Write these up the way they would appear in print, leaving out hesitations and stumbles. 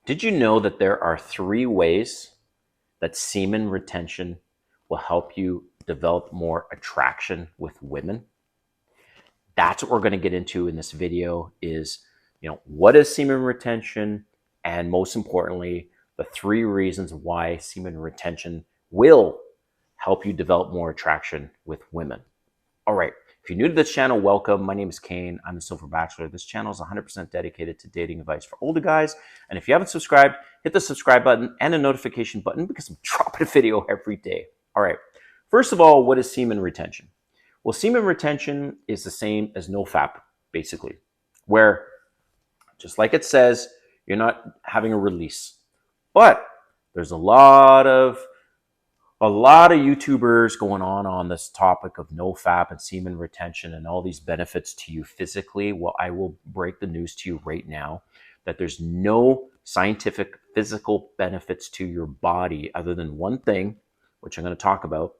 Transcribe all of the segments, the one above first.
Did you know that there are 3 ways that semen retention will help you develop more attraction with women? That's what we're going to get into in this video is, what is semen retention? And most importantly, the 3 reasons why semen retention will help you develop more attraction with women. All right. If you're new to this channel, welcome. My name is Kane. I'm a Silver Bachelor. This channel is 100% dedicated to dating advice for older guys. And if you haven't subscribed, hit the subscribe button and the notification button because I'm dropping a video every day. All right. First of all, what is semen retention? Well, semen retention is the same as NoFap, basically, where just like it says, you're not having a release. But there's a lot of YouTubers going on this topic of NoFap and semen retention and all these benefits to you physically. Well, I will break the news to you right now that there's no scientific physical benefits to your body other than one thing, which I'm going to talk about,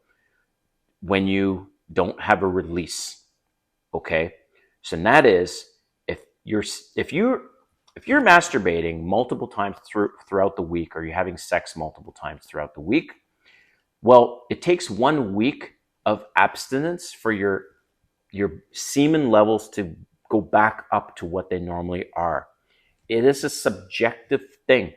when you don't have a release. Okay? So that is if you're masturbating multiple times throughout the week, or you're having sex multiple times throughout the week, well, it takes 1 week of abstinence for your semen levels to go back up to what they normally are. It is a subjective thing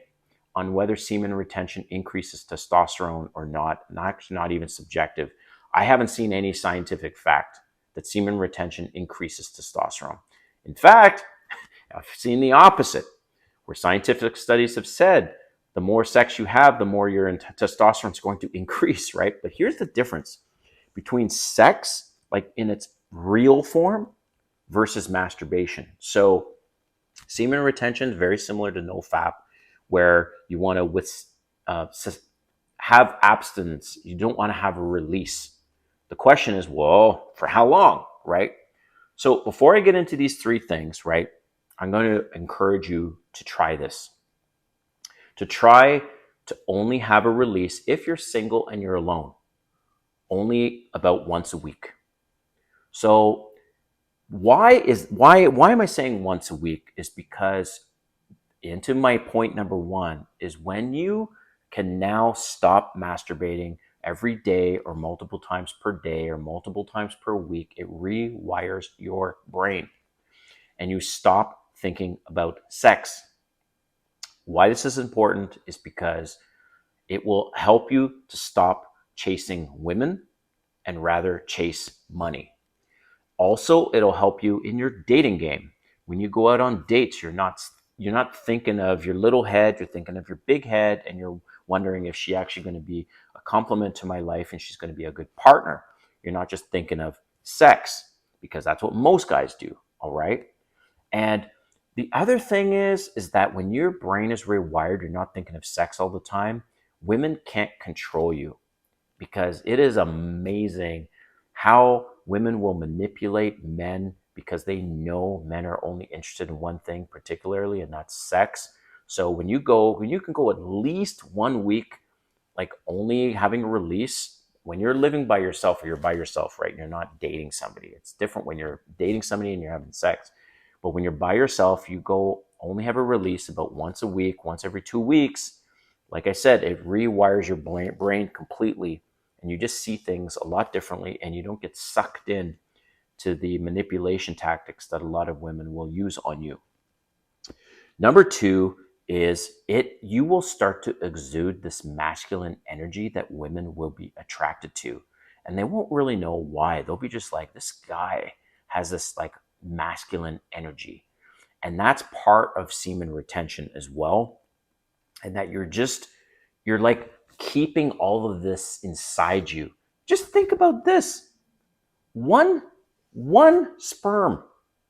on whether semen retention increases testosterone or not. Not even subjective. I haven't seen any scientific fact that semen retention increases testosterone. In fact, I've seen the opposite, where scientific studies have said the more sex you have, the more your testosterone is going to increase, right? But here's the difference between sex, like in its real form, versus masturbation. So semen retention is very similar to NoFap, where you want to have abstinence. You don't want to have a release. The question is, well, for how long, right? So before I get into these 3 things, right, I'm going to encourage you to try this. To try to only have a release if you're single and you're alone, only about once a week. So why am I saying once a week? Is because into my point number 1 is when you can now stop masturbating every day or multiple times per day or multiple times per week, it rewires your brain and you stop thinking about sex. Why this is important is because it will help you to stop chasing women and rather chase money. Also, it'll help you in your dating game. When you go out on dates, you're not thinking of your little head, you're thinking of your big head, and you're wondering if she's actually going to be a compliment to my life and she's going to be a good partner. You're not just thinking of sex, because that's what most guys do, all right? And the other thing is that when your brain is rewired, you're not thinking of sex all the time, women can't control you, because it is amazing how women will manipulate men because they know men are only interested in one thing particularly, and that's sex. So when you can go at least 1 week, like only having a release, when you're living by yourself, or you're by yourself, right? You're not dating somebody. It's different when you're dating somebody and you're having sex. But when you're by yourself, you go only have a release about once a week, once every 2 weeks. Like I said, it rewires your brain completely, and you just see things a lot differently, and you don't get sucked in to the manipulation tactics that a lot of women will use on you. Number 2 is you will start to exude this masculine energy that women will be attracted to, and they won't really know why. They'll be just like, this guy has this like masculine energy, and that's part of semen retention as well. And that you're like keeping all of this inside you. Just think about this. One sperm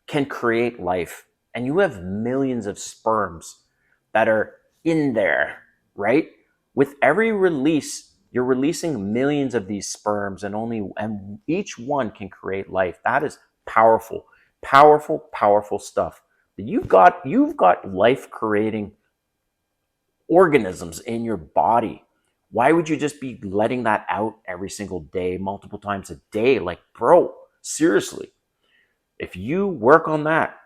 can create life, and you have millions of sperms that are in there, right? With every release, you're releasing millions of these sperms, and each one can create life. That is powerful, powerful, powerful stuff. You've got life creating organisms in your body. Why would you just be letting that out every single day, multiple times a day? Like, bro, seriously. If you work on that,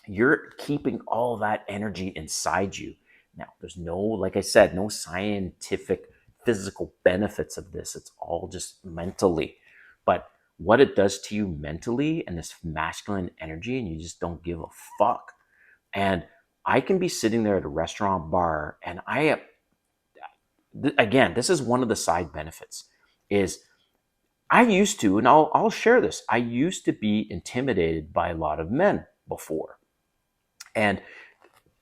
you're keeping all that energy inside you. Now, there's no, like I said, no scientific physical benefits of this. It's all just mentally. But what it does to you mentally and this masculine energy, and you just don't give a fuck. And I can be sitting there at a restaurant bar, and again, this is one of the side benefits is I used to, and I'll share this. I used to be intimidated by a lot of men before. And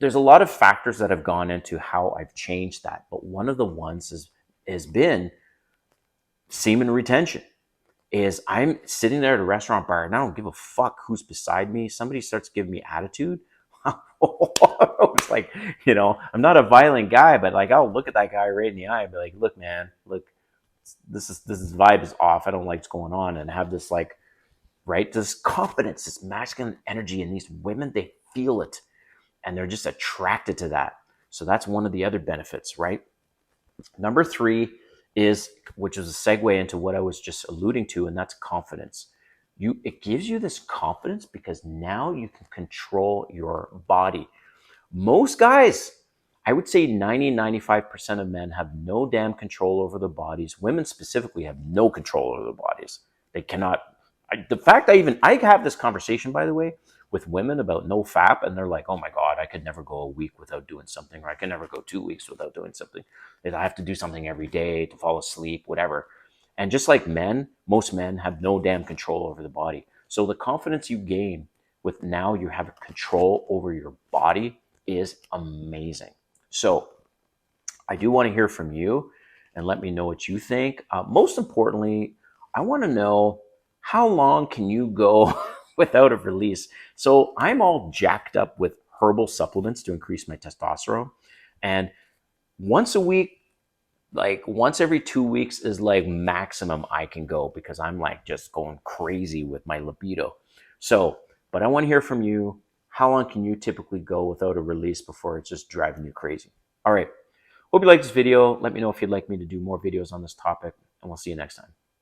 there's a lot of factors that have gone into how I've changed that. But one of the ones has been semen retention. Is I'm sitting there at a restaurant bar and I don't give a fuck who's beside me. Somebody starts giving me attitude. It's like, I'm not a violent guy, but like I'll look at that guy right in the eye and be like, look, man, look, this vibe is off. I don't like what's going on, and have this like, right, this confidence, this masculine energy, and these women, they feel it and they're just attracted to that. So that's one of the other benefits, right? Number 3 is, which is a segue into what I was just alluding to, and that's confidence. It gives you this confidence because now you can control your body. Most guys, I would say 90-95% of men have no damn control over their bodies. Women specifically have no control over their bodies. They cannot. The fact I have this conversation, by the way, with women about NoFap, and they're like, oh my God, I could never go a week without doing something, or I could never go 2 weeks without doing something. I have to do something every day to fall asleep, whatever. And just like men, most men have no damn control over the body. So the confidence you gain with now you have control over your body is amazing. So I do want to hear from you and let me know what you think. Most importantly, I want to know, how long can you go without a release? So I'm all jacked up with herbal supplements to increase my testosterone. And once a week, like once every 2 weeks is like maximum I can go, because I'm like just going crazy with my libido. So, but I want to hear from you. How long can you typically go without a release before it's just driving you crazy? All right. Hope you like this video. Let me know if you'd like me to do more videos on this topic, and we'll see you next time.